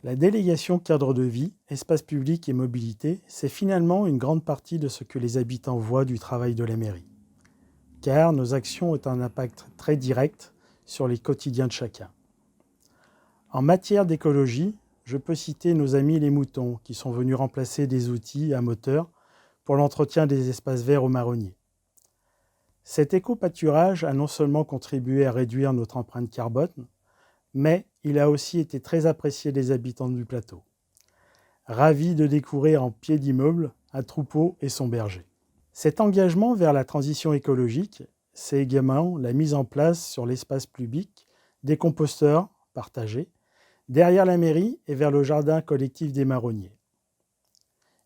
La délégation cadre de vie, espace public et mobilité, c'est finalement une grande partie de ce que les habitants voient du travail de la mairie. Car nos actions ont un impact très direct sur les quotidiens de chacun. En matière d'écologie, je peux citer nos amis les moutons qui sont venus remplacer des outils à moteur pour l'entretien des espaces verts aux marronniers. Cet éco-pâturage a non seulement contribué à réduire notre empreinte carbone, mais il a aussi été très apprécié des habitants du plateau. Ravis de découvrir en pied d'immeuble un troupeau et son berger. Cet engagement vers la transition écologique, c'est également la mise en place sur l'espace public des composteurs partagés, derrière la mairie et vers le jardin collectif des marronniers.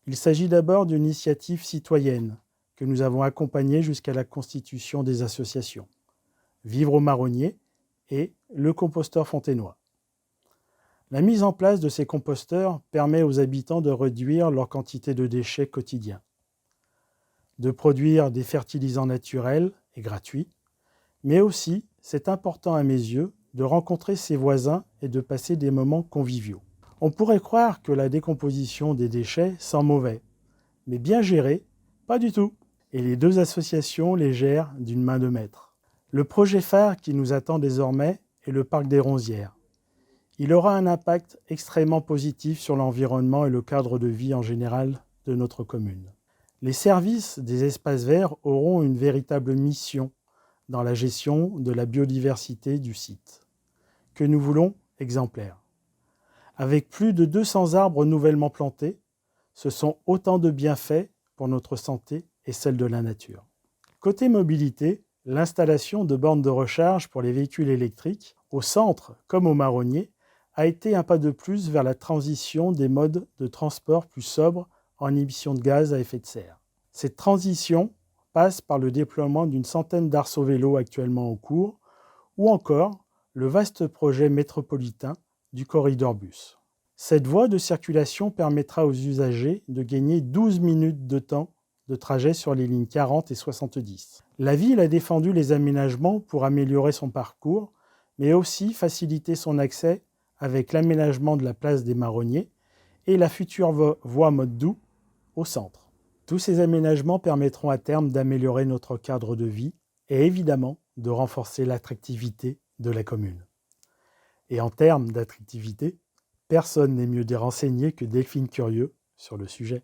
Il s'agit d'abord d'une initiative citoyenne que nous avons accompagnée jusqu'à la constitution des associations Vivre aux Marronniers et le composteur fontainois. La mise en place de ces composteurs permet aux habitants de réduire leur quantité de déchets quotidiens, de produire des fertilisants naturels et gratuits, mais aussi, c'est important à mes yeux, de rencontrer ses voisins et de passer des moments conviviaux. On pourrait croire que la décomposition des déchets sent mauvais, mais bien gérée, pas du tout. Et les deux associations les gèrent d'une main de maître. Le projet phare qui nous attend désormais est le parc des Ronzières. Il aura un impact extrêmement positif sur l'environnement et le cadre de vie en général de notre commune. Les services des espaces verts auront une véritable mission dans la gestion de la biodiversité du site, que nous voulons exemplaire. Avec plus de 200 arbres nouvellement plantés, ce sont autant de bienfaits pour notre santé et celle de la nature. Côté mobilité, l'installation de bornes de recharge pour les véhicules électriques, au centre comme au marronnier, a été un pas de plus vers la transition des modes de transport plus sobres en émissions de gaz à effet de serre. Cette transition passe par le déploiement d'une centaine d'arceaux vélos actuellement en cours, ou encore le vaste projet métropolitain du corridor bus. Cette voie de circulation permettra aux usagers de gagner 12 minutes de temps de trajet sur les lignes 40 et 70. La ville a défendu les aménagements pour améliorer son parcours, mais aussi faciliter son accès avec l'aménagement de la place des Marronniers et la future voie mode doux au centre. Tous ces aménagements permettront à terme d'améliorer notre cadre de vie et évidemment de renforcer l'attractivité de la commune. Et en termes d'attractivité, personne n'est mieux renseigné que Delphine Curieux sur le sujet.